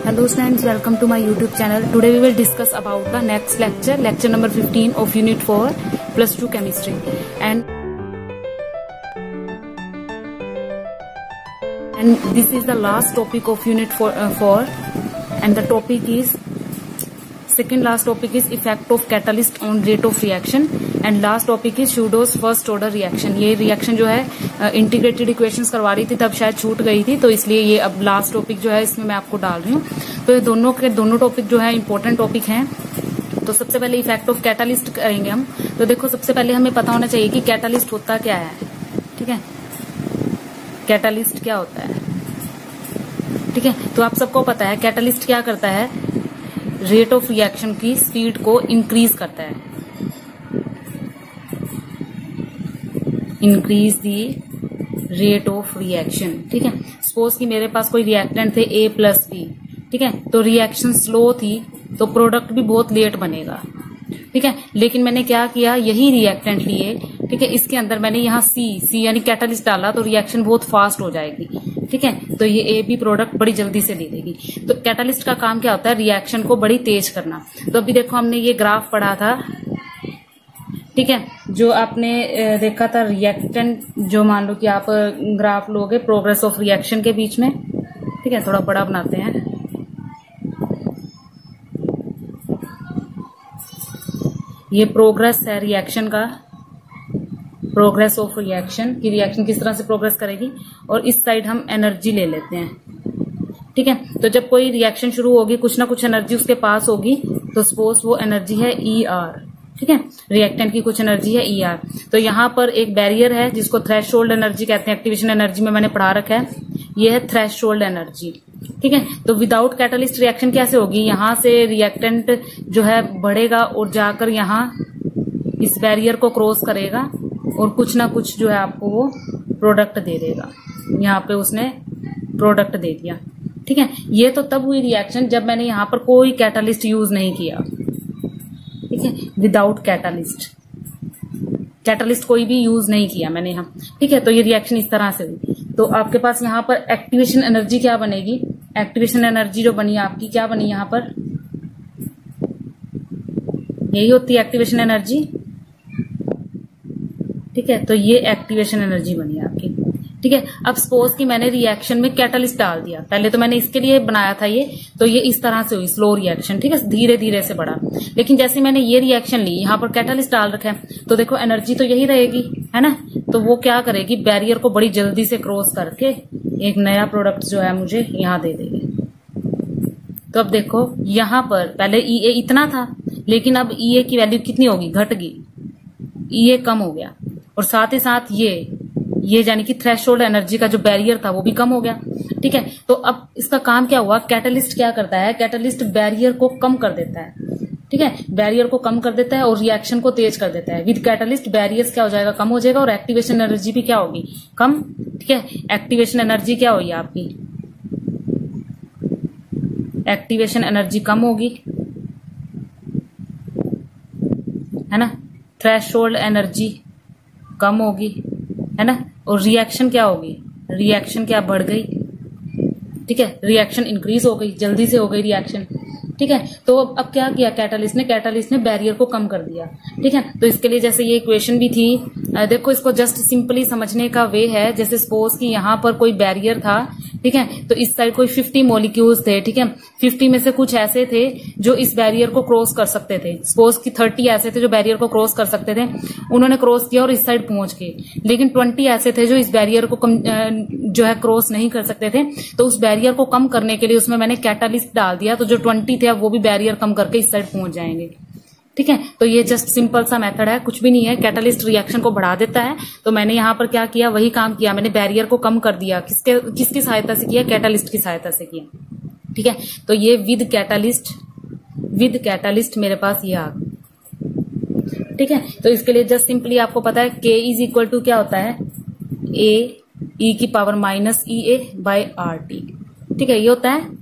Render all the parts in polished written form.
Hello students, welcome to my YouTube channel. Today we will discuss about the next lecture number 15 of Unit 4 plus 2 Chemistry. And this is the last topic of Unit 4 and the topic is second last topic is effect of catalyst on rate of reaction and last topic is Schudo's first order reaction. ये reaction जो है integrated equations करवा रही थी तब शायद छूट गई थी, तो इसलिए ये अब लास्ट टॉपिक जो है इसमें मैं आपको डाल रही हूँ। तो ये दोनों टॉपिक जो है इंपॉर्टेंट टॉपिक हैं। तो सबसे पहले इफेक्ट ऑफ कैटालिस्ट करेंगे हम। तो देखो सबसे पहले हमें पता होना चाहिए कि कैटालिस्ट होता क्या है। ठीक है, कैटालिस्ट क्या होता है। ठीक है, तो आप सबको पता है कैटालिस्ट क्या करता है, रेट ऑफ रिएक्शन की स्पीड को इंक्रीज करता है, increase the rate of reaction. ठीक है, सपोज कि मेरे पास कोई रिएक्टेंट थे A प्लस बी। ठीक है, तो रिएक्शन स्लो थी तो प्रोडक्ट भी बहुत लेट बनेगा। ठीक है, लेकिन मैंने क्या किया, यही रिएक्टेंट लिए। ठीक है, इसके अंदर मैंने यहाँ C यानी कैटालिस्ट डाला तो रिएक्शन बहुत फास्ट हो जाएगी। ठीक है, तो ये A B प्रोडक्ट बड़ी जल्दी से दे देगी। तो कैटालिस्ट का काम क्या होता है, रिएक्शन को बड़ी तेज करना। तो अभी देखो हमने ये ग्राफ पढ़ा था। ठीक है, जो आपने देखा था रिएक्टेंट, जो मान लो कि आप ग्राफ लोगे प्रोग्रेस ऑफ रिएक्शन के बीच में। ठीक है, थोड़ा बड़ा बनाते हैं। ये प्रोग्रेस है रिएक्शन का, प्रोग्रेस ऑफ रिएक्शन की रिएक्शन किस तरह से प्रोग्रेस करेगी, और इस साइड हम एनर्जी ले लेते हैं। ठीक है, तो जब कोई रिएक्शन शुरू होगी कुछ ना कुछ एनर्जी उसके पास होगी, तो सपोज वो एनर्जी है ER। ठीक है, रिएक्टेंट की कुछ एनर्जी है ER। तो यहाँ पर एक बैरियर है जिसको थ्रेशोल्ड एनर्जी कहते हैं, एक्टिवेशन एनर्जी में मैंने पढ़ा रखा है, ये है थ्रेशोल्ड एनर्जी। ठीक है, तो विदाउट कैटालिस्ट रिएक्शन कैसे होगी, यहाँ से रिएक्टेंट जो है बढ़ेगा और जाकर यहाँ इस बैरियर को क्रॉस करेगा और कुछ ना कुछ जो है आपको वो प्रोडक्ट दे देगा। यहाँ पे उसने प्रोडक्ट दे दिया। ठीक है, ये तो तब हुई रिएक्शन जब मैंने यहाँ पर कोई कैटालिस्ट यूज नहीं किया। ठीक है, विदाउट कैटालिस्ट कोई भी यूज नहीं किया मैंने यहाँ। ठीक है, तो ये रिएक्शन इस तरह से हुई। तो आपके पास यहाँ पर एक्टिवेशन एनर्जी क्या बनेगी, एक्टिवेशन एनर्जी जो बनी आपकी क्या बनी, यहाँ पर यही होती है एक्टिवेशन एनर्जी। ठीक है, तो ये एक्टिवेशन एनर्जी बनी आपकी। ठीक है, अब सपोज कि मैंने रिएक्शन में कैटालिस्ट डाल दिया, पहले तो मैंने इसके लिए बनाया था ये, तो ये इस तरह से हुई स्लो रिएक्शन। ठीक है, धीरे धीरे से बढ़ा। लेकिन जैसे मैंने ये रिएक्शन ली, यहाँ पर कैटालिस्ट डाल रखा है, तो देखो एनर्जी तो यही रहेगी, है ना। तो वो क्या करेगी, बैरियर को बड़ी जल्दी से क्रॉस करके एक नया प्रोडक्ट जो है मुझे यहाँ दे देगी। तो अब देखो यहाँ पर पहले EA इतना था, लेकिन अब EA की वैल्यू कितनी होगी, घट गई, EA कम हो गया, और साथ ही साथ ये यानी कि थ्रेशोल्ड एनर्जी का जो बैरियर था वो भी कम हो गया। ठीक है, तो अब इसका काम क्या हुआ, कैटालिस्ट क्या करता है, कैटालिस्ट बैरियर को कम कर देता है। ठीक है, बैरियर को कम कर देता है और रिएक्शन को तेज कर देता है। विद कैटालिस्ट बैरियर्स क्या हो जाएगा, कम हो जाएगा, और एक्टिवेशन एनर्जी भी क्या होगी, कम। ठीक है, एक्टिवेशन एनर्जी क्या होगी आपकी, एक्टिवेशन एनर्जी कम होगी, है ना। थ्रेशोल्ड एनर्जी कम होगी, है ना, और रिएक्शन क्या होगी, रिएक्शन क्या बढ़ गई। ठीक है, रिएक्शन इंक्रीज हो गई, जल्दी से हो गई रिएक्शन। ठीक है, तो अब क्या किया कैटालिस्ट ने बैरियर को कम कर दिया। ठीक है, तो इसके लिए जैसे ये इक्वेशन भी थी, देखो इसको जस्ट सिंपली समझने का वे है, जैसे सपोज कि यहाँ पर कोई बैरियर था। ठीक है, तो इस साइड कोई 50 मॉलिक्यूल्स थे। ठीक है, 50 में से कुछ ऐसे थे जो इस बैरियर को क्रॉस कर सकते थे। सपोज कि 30 ऐसे थे जो बैरियर को क्रॉस कर सकते थे, उन्होंने क्रॉस किया और इस साइड पहुंच गए। लेकिन 20 ऐसे थे जो इस बैरियर को जो है क्रॉस नहीं कर सकते थे। तो उस बैरियर को कम करने के लिए उसमें मैंने कैटालिस्ट डाल दिया, तो जो 20 थे अब वो भी बैरियर कम करके इस साइड पहुंच जाएंगे। ठीक है, तो ये जस्ट सिंपल सा मेथड है, कुछ भी नहीं है। कैटालिस्ट रिएक्शन को बढ़ा देता है, तो मैंने यहाँ पर क्या किया, वही काम किया, मैंने बैरियर को कम कर दिया। किसकी सहायता से किया, कैटालिस्ट की सहायता से किया। ठीक है, तो ये विद कैटालिस्ट मेरे पास ये आ गया। ठीक है, तो इसके लिए जस्ट सिंपली आपको पता है K इज इक्वल टू क्या होता है, A(e⁻⁻ ठीक है, ये होता है।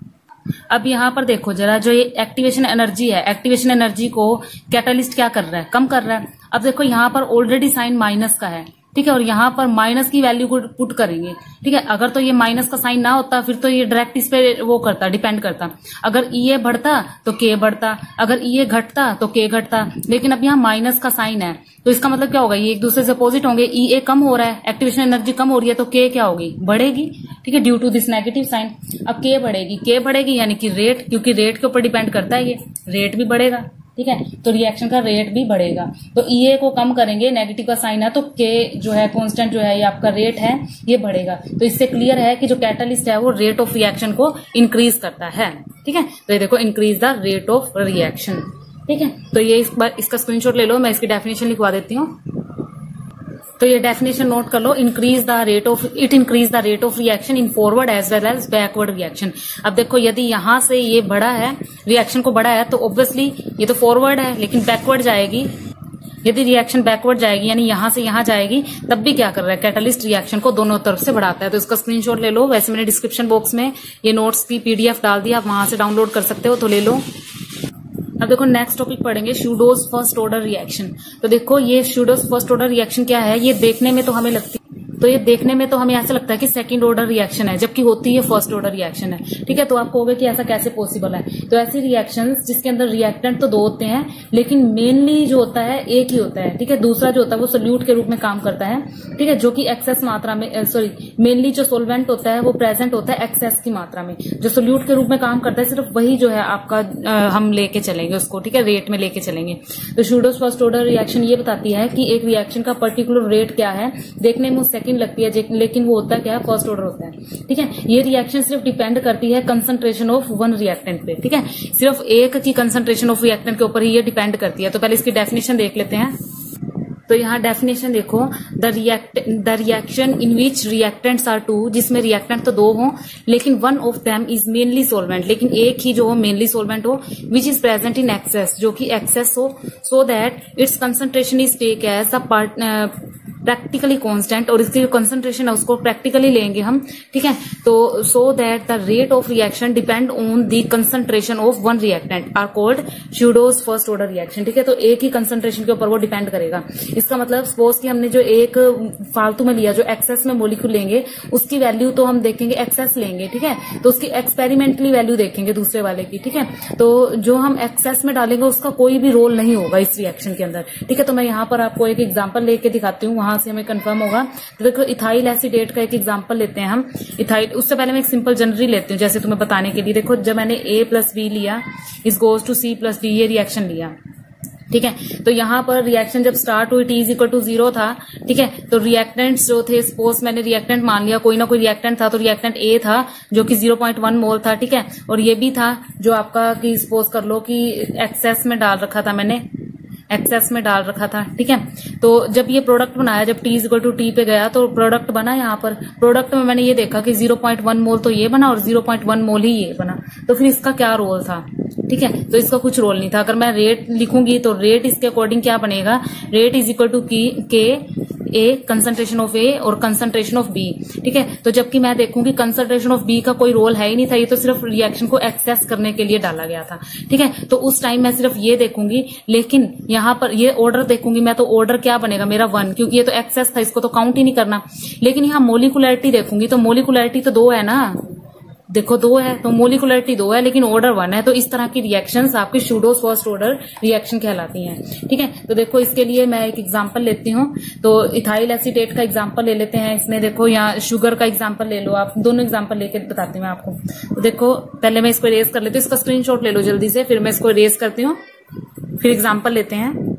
अब यहाँ पर देखो जरा, जो ये एक्टिवेशन एनर्जी है, एक्टिवेशन एनर्जी को कैटालिस्ट क्या कर रहा है, कम कर रहा है। अब देखो यहाँ पर ऑलरेडी साइन माइनस का है। ठीक है, और यहाँ पर माइनस की वैल्यू को पुट करेंगे। ठीक है, अगर तो ये माइनस का साइन ना होता फिर तो ये डायरेक्ट इस पे वो करता, डिपेंड करता। अगर ई ए बढ़ता तो के बढ़ता, अगर ई ए घटता तो के घटता, लेकिन अब यहाँ माइनस का साइन है तो इसका मतलब क्या होगा, ये एक दूसरे से अपोजिट होंगे। ई ए कम हो रहा है, एक्टिवेशन एनर्जी कम हो रही है, तो के क्या होगी, बढ़ेगी। ठीक है, due to this negative sign. अब के बढ़ेगी यानी कि रेट, क्योंकि रेट के ऊपर डिपेंड करता है, ये रेट भी बढ़ेगा। ठीक है, तो रिएक्शन का रेट भी बढ़ेगा। तो ई ए को कम करेंगे, नेगेटिव का साइन है, तो के जो है कांस्टेंट जो है ये आपका रेट है ये बढ़ेगा। तो इससे क्लियर है कि जो कैटलिस्ट है वो रेट ऑफ रिएक्शन को इंक्रीज करता है। ठीक है, तो ये देखो increase the rate of reaction. ठीक है, तो ये इस बार इसका स्क्रीनशॉट ले लो, मैं इसकी डेफिनेशन लिखवा देती हूँ। तो ये डेफिनेशन नोट कर लो, it increase the rate of reaction in forward as well as backward reaction. अब देखो यदि यहां से ये बढ़ा है, रिएक्शन को बढ़ा है, तो ऑब्वियसली ये तो फॉरवर्ड है लेकिन बैकवर्ड जाएगी। यदि रिएक्शन बैकवर्ड जाएगी यानी यहां से यहां जाएगी, तब भी क्या कर रहा है, कैटलिस्ट रिएक्शन को दोनों तरफ से बढ़ाता है। तो इसका स्क्रीनशॉट ले लो। वैसे मैंने डिस्क्रिप्शन बॉक्स में ये नोट्स की पीडीएफ डाल दिया, आप वहां से डाउनलोड कर सकते हो, तो ले लो। अब देखो नेक्स्ट टॉपिक पढ़ेंगे शूडोज फर्स्ट ऑर्डर रिएक्शन। तो देखो ये शूडोज फर्स्ट ऑर्डर रिएक्शन क्या है, ये देखने में तो हमें ऐसा लगता है कि सेकंड ऑर्डर रिएक्शन है, जबकि होती है फर्स्ट ऑर्डर रिएक्शन है। ठीक है, तो आप कहोगे कि ऐसा कैसे पॉसिबल है। तो ऐसी रिएक्शंस जिसके अंदर रिएक्टेंट तो दो होते हैं लेकिन मेनली जो होता है एक ही होता है। ठीक है, दूसरा जो होता है वो सोल्यूट के रूप में काम करता है। ठीक है, जो कि एक्सेस मात्रा में मेनली जो सोलवेंट होता है वो प्रेजेंट होता है एक्सेस की मात्रा में। जो सोल्यूट के रूप में काम करता है सिर्फ वही जो है आपका हम लेके चलेंगे उसको। ठीक है, रेट में लेके चलेंगे। तो शूडोज फर्स्ट ऑर्डर रिएक्शन ये बताती है कि एक रिएक्शन का पर्टिकुलर रेट क्या है। देखने में सेकंड लगती है लेकिन वो होता क्या है, फर्स्ट ऑर्डर होता है। ठीक है, ये रिएक्शन सिर्फ डिपेंड करती है कंसंट्रेशन ऑफ वन रिएक्टेंट पे। ठीक है, सिर्फ एक की कंसंट्रेशन ऑफ रिएक्टेंट के ऊपर ही ये डिपेंड करती है। तो पहले इसकी डेफिनेशन देख लेते हैं। तो यहाँ डेफिनेशन देखो, the reaction in which reactants are two, जिसमें रिएक्टेंट तो दो हो लेकिन one of them is mainly solvent, लेकिन एक ही जो हो मेनली सोलवेंट हो, which is present in excess, जो कि एक्सेस हो, so that its concentration is take as the practically constant, और इसकी जो कंसंट्रेशन है उसको प्रैक्टिकली लेंगे हम। ठीक है, तो so that the rate of reaction depend on the concentration of one reactant are called pseudos first order reaction. ठीक है, तो एक ही कंसंट्रेशन के ऊपर वो डिपेंड करेगा। इसका मतलब सपोज कि हमने जो एक फालतू में लिया, जो एक्सेस में मोलिक्यूल लेंगे उसकी वैल्यू तो हम देखेंगे एक्सेस लेंगे। ठीक है, तो उसकी एक्सपेरिमेंटली वैल्यू देखेंगे दूसरे वाले की। ठीक है, तो जो हम एक्सेस में डालेंगे उसका कोई भी रोल नहीं होगा इस रिएक्शन के अंदर। ठीक है, तो मैं यहाँ पर आपको एक एग्जाम्पल लेके दिखाती हूँ, वहां से हमें कंफर्म होगा। तो देखो इथाइल एसीटेट का एक एग्जांपल लेते हैं हम। इथाइल, उससे पहले मैं एक सिंपल जनरली लेती हूँ जैसे तुम्हें बताने के लिए। देखो जब मैंने A प्लस बी लिया is goes to C plus D, ये रिएक्शन लिया। ठीक है, तो यहाँ पर रिएक्शन जब स्टार्ट हुई T इज इक्वल टू 0 था। ठीक है, तो रिएक्टेंट्स जो थे, सपोज मैंने रिएक्टेंट मान लिया, कोई ना कोई रिएक्टेंट था, तो रिएक्टेंट A था जो कि 0.1 मोल था। ठीक है, और ये भी था जो आपका कि सपोज कर लो कि एक्सेस में डाल रखा था मैंने, एक्सेस में डाल रखा था। ठीक है, तो जब ये प्रोडक्ट बनाया, जब T इक्वल टू T पे गया तो प्रोडक्ट बना। यहाँ पर प्रोडक्ट में मैंने ये देखा कि 0.1 मोल तो ये बना और 0.1 मोल ही ये बना, तो फिर इसका क्या रोल था। ठीक है, तो इसका कुछ रोल नहीं था। अगर मैं रेट लिखूंगी तो रेट इसके अकॉर्डिंग क्या बनेगा, रेट इज इक्वल टू के ए कंसंट्रेशन ऑफ ए और कंसंट्रेशन ऑफ बी। ठीक है, तो जबकि मैं देखूंगी कंसंट्रेशन ऑफ बी का कोई रोल है ही नहीं था, ये तो सिर्फ रिएक्शन को एक्सेस करने के लिए डाला गया था। ठीक है, तो उस टाइम मैं सिर्फ ये देखूंगी, लेकिन यहाँ पर ये ऑर्डर देखूंगी मैं, तो ऑर्डर क्या बनेगा मेरा 1, क्योंकि ये तो एक्सेस था, इसको तो काउंट ही नहीं करना। लेकिन यहाँ मोलिकुलरिटी देखूंगी तो मोलिकुलरिटी तो 2 है ना, देखो 2 है तो मोलिकुलरिटी 2 है लेकिन ऑर्डर 1 है। तो इस तरह की रिएक्शंस आपकी शूडोज फर्स्ट ऑर्डर रिएक्शन कहलाती हैं। ठीक है, तो देखो इसके लिए मैं एक एग्जांपल लेती हूँ। तो इथाइल एसीटेट का एग्जांपल ले लेते हैं। इसमें देखो यहाँ शुगर का एग्जांपल ले लो, आप दोनों एग्जांपल लेके बताती हूँ मैं आपको। तो देखो पहले मैं इसको इरेज कर लेती हूँ, इसका स्क्रीनशॉट ले लो जल्दी से, फिर मैं इसको इरेज करती हूँ, फिर एग्जाम्पल लेते हैं।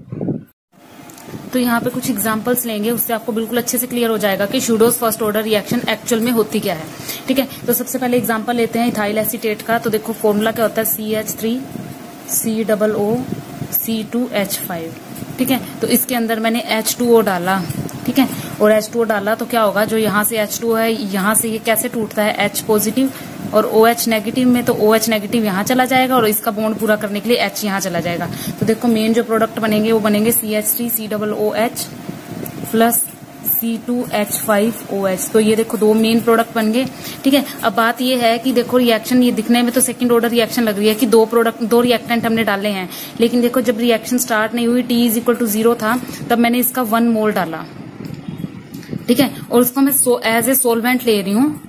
तो यहाँ पे कुछ एग्जांपल्स लेंगे, उससे आपको बिल्कुल अच्छे से क्लियर हो जाएगा कि शूडोज फर्स्ट ऑर्डर रिएक्शन एक्चुअल में होती क्या है। ठीक है, तो सबसे पहले एग्जांपल लेते हैं इथाइल एसीटेट का। तो देखो फॉर्मूला क्या होता है, CH3 COO C2H5। ठीक है, तो इसके अंदर मैंने H2O डाला। ठीक है, और H2O डाला तो क्या होगा, जो यहाँ से H2O है यहाँ से ये कैसे टूटता है, H पॉजिटिव और OH नेगेटिव में, तो OH नेगेटिव यहाँ चला जाएगा और इसका बॉन्ड पूरा करने के लिए H यहाँ चला जाएगा। तो देखो मेन जो प्रोडक्ट बनेंगे वो बनेंगे CH3 COOH प्लस C2H5OH। तो ये देखो 2 मेन प्रोडक्ट बन गए। ठीक है, अब बात ये है कि देखो रिएक्शन ये दिखने में तो सेकंड ऑर्डर रिएक्शन लग रही है कि 2 रिएक्टेंट हमने डाले हैं, लेकिन देखो जब रिएक्शन स्टार्ट नहीं हुई T इज इक्वल टू 0 था, तब मैंने इसका 1 मोल डाला। ठीक है, और उसको मैं एज ए सोलवेंट ले रही हूँ,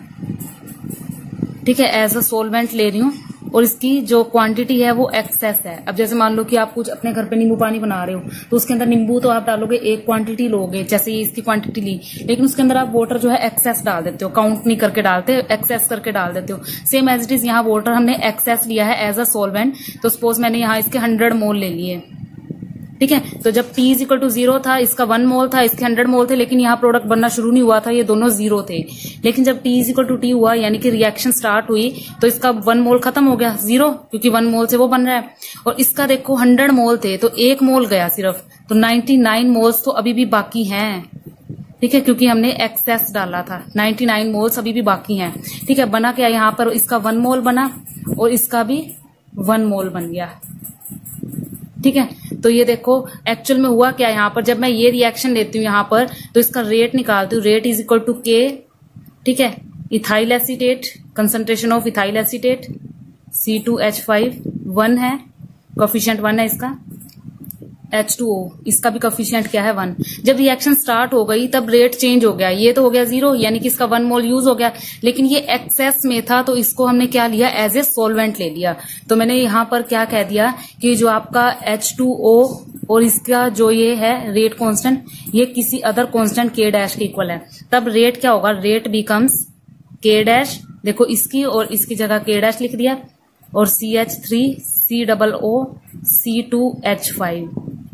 ठीक है, एज अ सोलवेंट ले रही हूँ, और इसकी जो क्वांटिटी है वो एक्सेस है। अब जैसे मान लो कि आप कुछ अपने घर पे नींबू पानी बना रहे हो, तो उसके अंदर नींबू तो आप डालोगे, एक क्वांटिटी लोगे, जैसे ये इसकी क्वांटिटी ली, लेकिन उसके अंदर आप वाटर जो है एक्सेस डाल देते हो, काउंट नहीं करके डालते, एक्सेस करके डाल देते हो। सेम एज इट इज यहाँ वाटर हमने एक्सेस लिया है एज अ सोलवेंट, तो सपोज मैंने यहाँ इसके 100 मोल ले लिए, ठीक है। तो जब T इज इक्वल टू 0 था, इसका 1 मोल था, इसके 100 मोल थे, लेकिन यहाँ प्रोडक्ट बनना शुरू नहीं हुआ था, ये दोनों 0 थे। लेकिन जब T is equal to T हुआ, यानी कि रिएक्शन स्टार्ट हुई, तो इसका 1 मोल खत्म हो गया, 0, क्योंकि 1 मोल से वो बन रहा है। और इसका देखो 100 मोल थे, तो 1 मोल गया सिर्फ, तो 99 मोल्स तो अभी भी बाकी हैं, ठीक है, क्योंकि हमने एक्सेस डाला था। 99 मोल्स अभी भी बाकी हैं, ठीक है। बना क्या यहाँ पर, इसका 1 मोल बना और इसका भी 1 मोल बन गया, ठीक है। तो ये देखो एक्चुअल में हुआ क्या यहाँ पर, जब मैं ये रिएक्शन लेती हूँ यहाँ पर, तो इसका रेट निकालती हूँ, rate is equal to K, ठीक है। Ethyl acetate, concentration of ethyl acetate C2H5 1 है, कोफिशिएंट 1 है इसका। H2O, इसका भी कोफिशिएंट क्या है, 1। जब रिएक्शन स्टार्ट हो गई तब रेट चेंज हो गया, ये तो हो गया 0, यानी कि इसका 1 मोल यूज हो गया, लेकिन ये एक्सेस में था, तो इसको हमने क्या लिया, एज ए सोलवेंट ले लिया। तो मैंने यहाँ पर क्या कह दिया कि जो आपका H2O और इसका जो ये है रेट कांस्टेंट, ये किसी अदर कांस्टेंट K डैश के इक्वल है। तब रेट क्या होगा, रेट बिकम्स K डैश, देखो इसकी और इसकी जगह K डैश लिख दिया, और CH3 COO C2H5,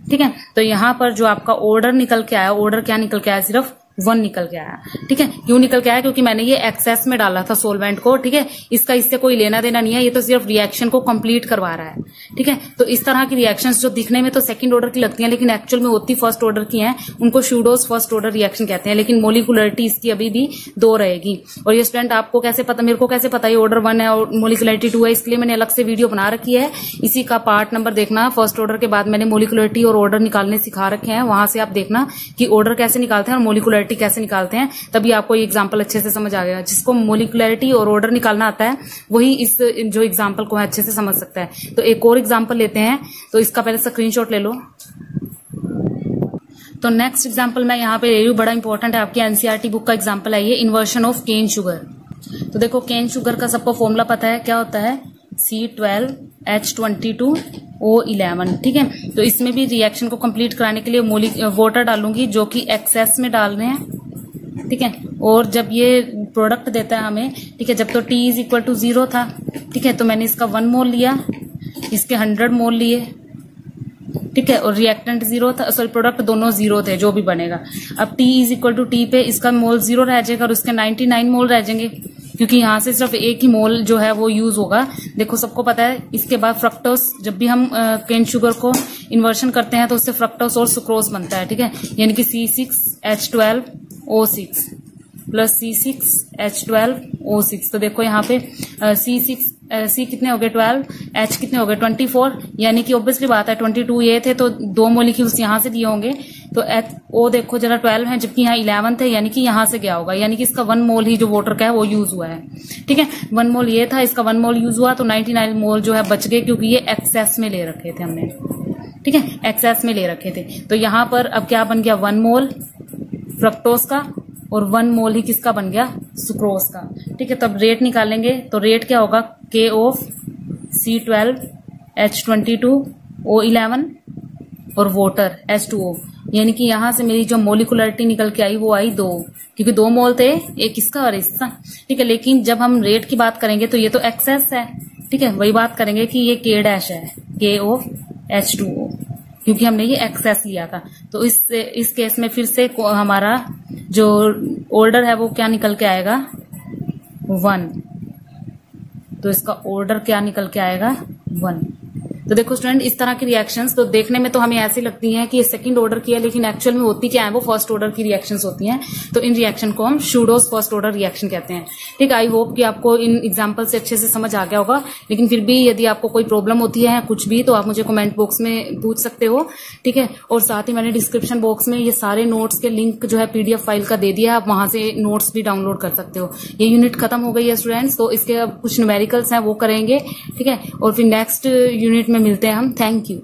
ठीक है। तो यहाँ पर जो आपका ऑर्डर निकल के आया, ऑर्डर क्या निकल के आया, सिर्फ 1 निकल के आया, ठीक है। क्यों निकल के आया, क्योंकि मैंने ये एक्सेस में डाला था सोलवेंट को, ठीक है। इसका इससे कोई लेना देना नहीं है, ये तो सिर्फ रिएक्शन को कंप्लीट करवा रहा है, ठीक है। तो इस तरह की रिएक्शंस जो दिखने में तो सेकंड ऑर्डर की लगती हैं, लेकिन एक्चुअल में होती फर्स्ट ऑर्डर की हैं, उनको स्यूडोज फर्स्ट ऑर्डर रिएक्शन कहते हैं, लेकिन मोलिकुलरिटी इसकी अभी भी 2 रहेगी। और ये स्टूडेंट आपको कैसे पता, मेरे को कैसे पता ये ऑर्डर 1 है और मोलिकुलरिटी 2 है, इसके लिए मैंने अलग से वीडियो बना रखी है, इसी का पार्ट नंबर देखना। फर्स्ट ऑर्डर के बाद मैंने मोलिकुलरिटी और ऑर्डर निकालने सिखा रखे हैं, वहां से आप देखना कि ऑर्डर कैसे निकालते हैं और मोलिकुलरिटी कैसे निकालते हैं, तभी आपको ये एग्जांपल अच्छे से समझ आ गया। जिसको मोलिकुलरिटी और ऑर्डर निकालना आता है वही इस जो एग्जांपल को अच्छे से समझ सकता है। तो एक और एग्जांपल लेते हैं, तो इसका पहले स्क्रीनशॉट ले लो। तो नेक्स्ट एग्जांपल मैं यहाँ पे ले रही हूँ, बड़ा इंपॉर्टेंट है, आपकी एनसीईआरटी बुक का एग्जांपल है ये, इन्वर्शन ऑफ केन शुगर। तो देखो केन शुगर का सबको फॉर्मूला पता है, क्या होता है, C12H22O11, ठीक है। तो इसमें भी रिएक्शन को कंप्लीट कराने के लिए वाटर डालूंगी, जो कि एक्सेस में डाल रहे हैं, ठीक है। और जब ये प्रोडक्ट देता है हमें, ठीक है, जब तो T इज इक्वल टू 0 था, ठीक है, तो मैंने इसका 1 मोल लिया, इसके 100 मोल लिए, ठीक है, और रिएक्टेंट 0 था, सॉरी प्रोडक्ट दोनों 0 थे, जो भी बनेगा। अब T is equal to T पे इसका मोल 0 रह जाएगा और उसके 99 मोल रह जाएंगे, क्योंकि यहाँ से सिर्फ एक ही मोल जो है वो यूज होगा। देखो सबको पता है, इसके बाद फ्रक्टोस, जब भी हम केन शुगर को इन्वर्शन करते हैं तो उससे फ्रक्टोस और सुक्रोज बनता है, ठीक है, यानी कि C6H12O6 प्लस C6H12O6। तो देखो यहाँ पे C कितने हो गए 12, H कितने हो गए 24, यानी कि ऑब्वियसली बात है 22 ये थे तो 2 मोलिक्यूल्स यहाँ से दिए होंगे, तो O देखो जरा 12 है, जबकि यहाँ 11 थे, यानी कि यहाँ से गया होगा, यानी कि इसका 1 मोल ही जो वाटर का है वो यूज हुआ है, ठीक है। 1 मोल ये था, इसका 1 मोल यूज हुआ, तो 99 मोल जो है बच गए, क्योंकि ये एक्सेस में ले रखे थे हमने, ठीक है, एक्सेस में ले रखे थे। तो यहाँ पर अब क्या बन गया, 1 मोल फ्रक्टोज का और 1 मोल ही किसका बन गया, सुक्रोज का, ठीक है। तब रेट निकालेंगे, तो रेट क्या होगा, K ऑफ C12H22O11 और वाटर H2O, यानी कि यहां से मेरी जो मोलिकुलरिटी निकल के आई वो आई 2, क्योंकि 2 मोल थे, एक इसका और इसका, ठीक है। लेकिन जब हम रेट की बात करेंगे तो ये तो एक्सेस है, ठीक है, वही बात करेंगे कि ये K डैश है, K ऑफ H2O, क्योंकि हमने ये एक्सेस लिया था। तो इस केस में फिर से हमारा जो ऑर्डर है वो क्या निकल के आएगा, 1। तो इसका ऑर्डर क्या निकल के आएगा, 1। तो देखो स्टूडेंट, इस तरह की रिएक्शंस तो देखने में तो हमें ऐसी लगती हैं कि ये सेकंड ऑर्डर की है, लेकिन एक्चुअल में होती क्या है, वो फर्स्ट ऑर्डर की रिएक्शंस होती हैं। तो इन रिएक्शन को हम स्यूडोज फर्स्ट ऑर्डर रिएक्शन कहते हैं, ठीक। आई होप कि आपको इन एग्जांपल से अच्छे से समझ आ गया होगा, लेकिन फिर भी यदि आपको कोई प्रॉब्लम होती है कुछ भी, तो आप मुझे कमेंट बॉक्स में पूछ सकते हो, ठीक है। और साथ ही मैंने डिस्क्रिप्शन बॉक्स में ये सारे नोट्स के लिंक जो है PDF फाइल का दे दिया है, आप वहां से नोट्स भी डाउनलोड कर सकते हो। ये यूनिट खत्म हो गई है स्टूडेंट्स, तो इसके अब कुछ न्यूमेरिकल्स हैं वो करेंगे, ठीक है, और फिर नेक्स्ट यूनिट में मिलते हैं हम। Thank you.